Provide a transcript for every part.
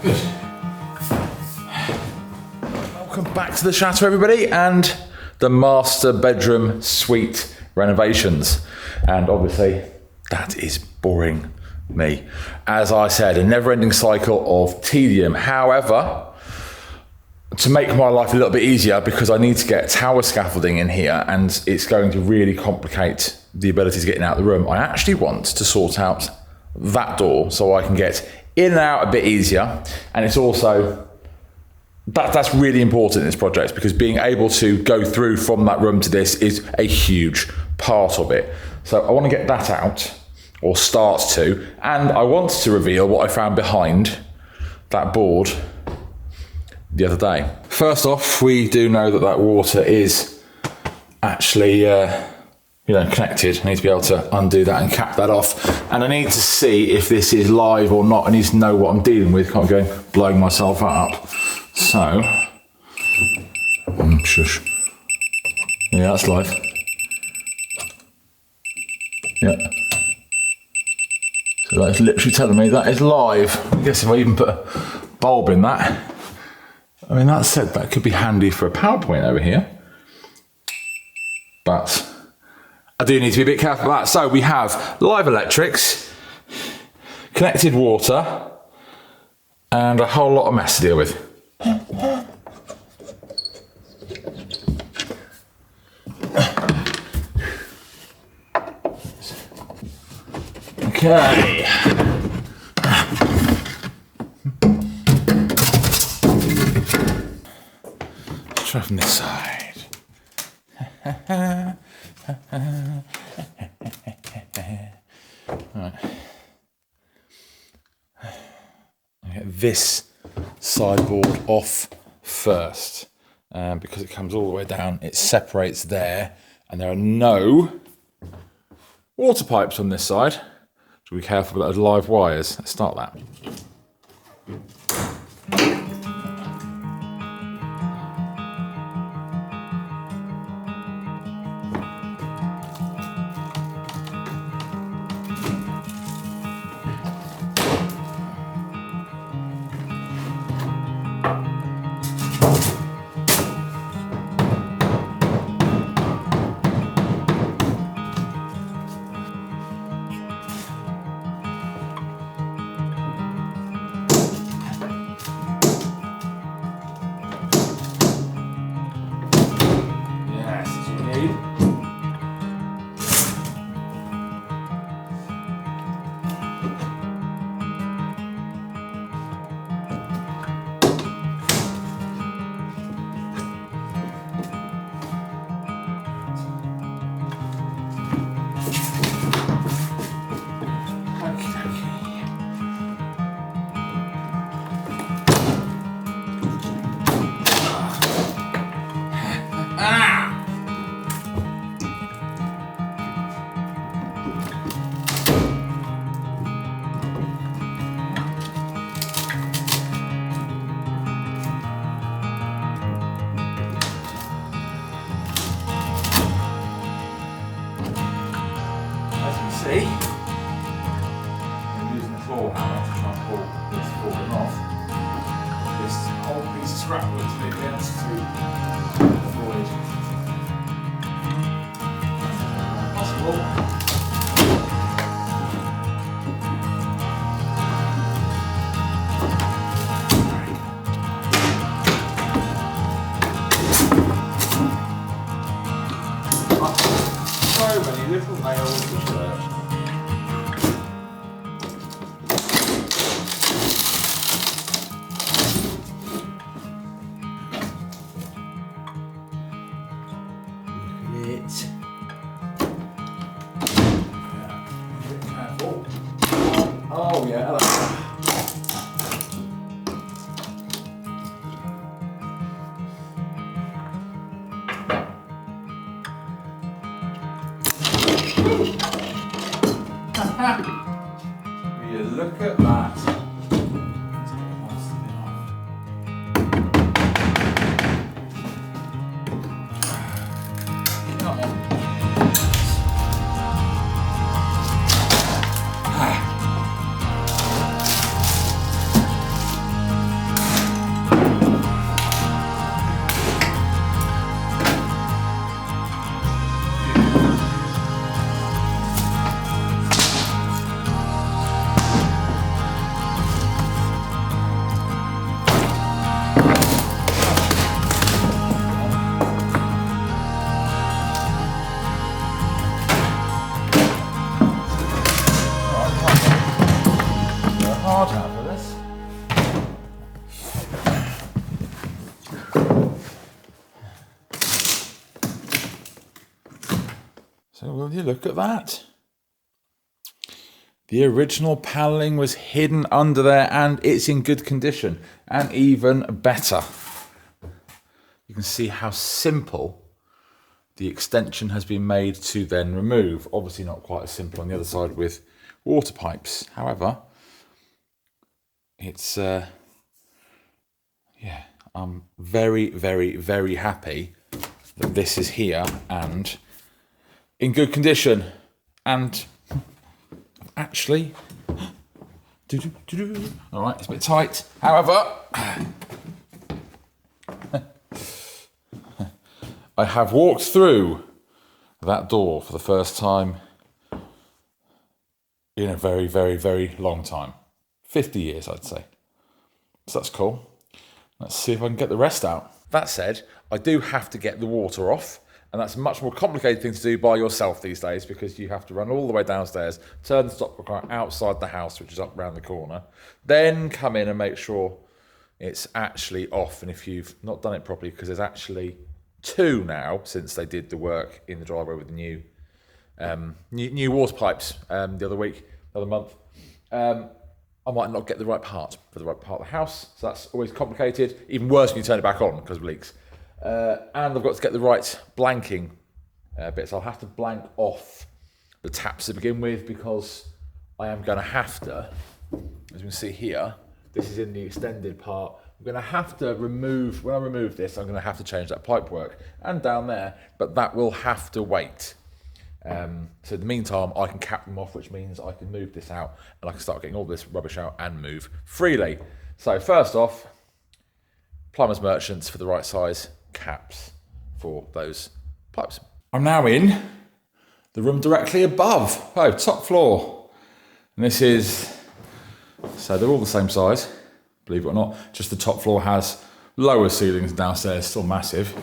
Good. Welcome back to the chateau, everybody, and the master bedroom suite renovations. And obviously, that is boring me. As I said, a never-ending cycle of tedium. However, to make my life a little bit easier, because I need to get tower scaffolding in here and it's going to really complicate the ability to get in and out of the room, I actually want to sort out that door so I can get in and out a bit easier. And it's also, that's really important in this project, because being able to go through from that room to this is a huge part of it. So I want to get that out, or start to, and I want to reveal what I found behind that board the other day. First off, we do know that that water is actually connected. I need to be able to undo that and cap that off. And I need to see if this is live or not. I need to know what I'm dealing with. Can't go blowing myself up. So, shush. Yeah, that's live. Yeah. So that's literally telling me that is live. I guess if I even put a bulb in that. I mean, that said, that could be handy for a PowerPoint over here. But I do need to be a bit careful about that. So we have live electrics, connected water, and a whole lot of mess to deal with. Okay. Let's try from this side. Right. Get this sideboard off first, because it comes all the way down. It separates there, and there are no water pipes on this side. So be careful with those live wires. Let's start that. See? I'm using the floor hammer to try and pull this falling off. This whole piece of scrap wood to be against to avoid possible. So many little nails to church. Look at it. hard hat for this. So will you look at that? The original panelling was hidden under there and it's in good condition. And even better, you can see how simple the extension has been made to then remove. Obviously not quite as simple on the other side with water pipes. However, it's, yeah, I'm very, very, very happy that this is here and in good condition. And actually, all right, it's a bit tight. However, I have walked through that door for the first time in a very, very, very long time. 50 years, I'd say. So that's cool. Let's see if I can get the rest out. That said, I do have to get the water off, and that's a much more complicated thing to do by yourself these days because you have to run all the way downstairs, turn the stopcock outside the house, which is up round the corner, then come in and make sure it's actually off. And if you've not done it properly, because there's actually 2 now since they did the work in the driveway with the new water pipes the other month. I might not get the right part for the right part of the house, so that's always complicated. Even worse when you turn it back on because of leaks. And I've got to get the right blanking bits. I'll have to blank off the taps to begin with because I am going to have to, as you can see here, this is in the extended part. I'm going to have to remove, when I remove this, I'm going to have to change that pipe work and down there, but that will have to wait. So in the meantime, I can cap them off, which means I can move this out and I can start getting all this rubbish out and move freely. So first off, plumbers merchants for the right size caps for those pipes. I'm now in the room directly above, top floor. And this is, so they're all the same size, believe it or not, just the top floor has lower ceilings downstairs, still massive.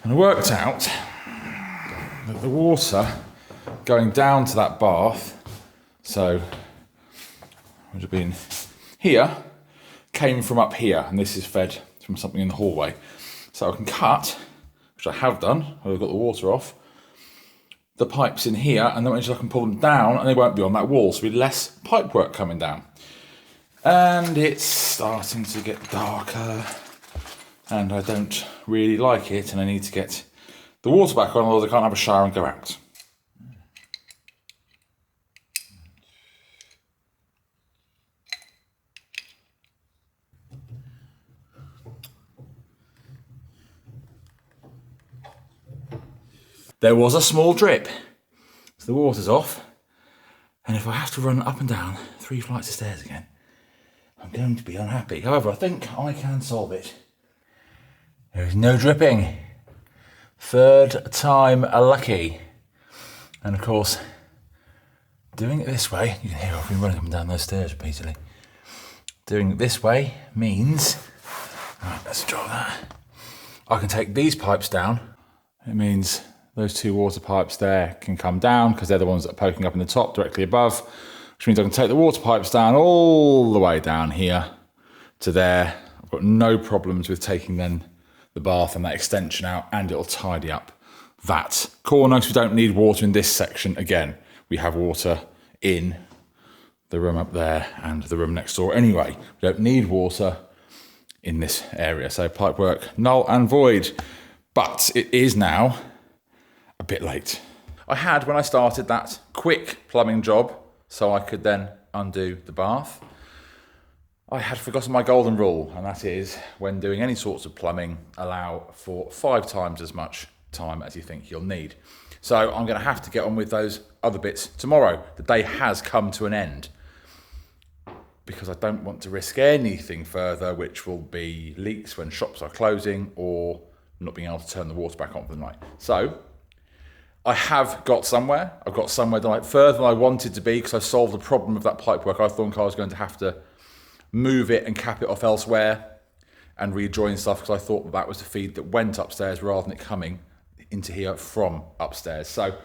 And I worked out that the water going down to that bath, so would have been here, came from up here, and this is fed from something in the hallway. So I can cut, which I have done, I've got the water off, the pipes in here, and then I can pull them down and they won't be on that wall, so there'll be less pipe work coming down. And it's starting to get darker and I don't really like it, and I need to get the water back on, otherwise I can't have a shower and go out. There was a small drip, so the water's off, and if I have to run up and down 3 flights of stairs again, I'm going to be unhappy. However, I think I can solve it. There is no dripping. 3rd time lucky. And of course, doing it this way, you can hear I've been running up and down those stairs repeatedly. Doing it this way means, right, let's draw that. I can take these pipes down. It means those 2 water pipes there can come down because they're the ones that are poking up in the top directly above, which means I can take the water pipes down all the way down here to there. I've got no problems with taking then the bath and that extension out, and it'll tidy up that corner because we don't need water in this section. Again, we have water in the room up there and the room next door anyway. We don't need water in this area. So pipe work, null and void. But it is now a bit late. I had, when I started, that quick plumbing job so I could then undo the bath. I had forgotten my golden rule, and that is when doing any sorts of plumbing, allow for 5 times as much time as you think you'll need. So I'm going to have to get on with those other bits tomorrow. The day has come to an end because I don't want to risk anything further, which will be leaks when shops are closing or not being able to turn the water back on for the night. So I have got somewhere. I've got somewhere further than I wanted to be because I solved the problem of that pipework. I thought I was going to have to move it and cap it off elsewhere and rejoin stuff because I thought that was the feed that went upstairs rather than it coming into here from upstairs. So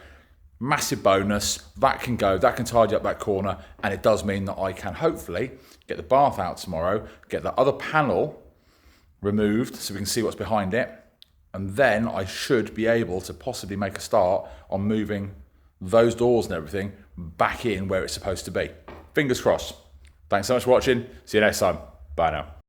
massive bonus. That can go, that can tidy up that corner, and it does mean that I can hopefully get the bath out tomorrow, get the other panel removed so we can see what's behind it, and then I should be able to possibly make a start on moving those doors and everything back in where it's supposed to be. Fingers crossed. Thanks so much for watching. See you next time. Bye now.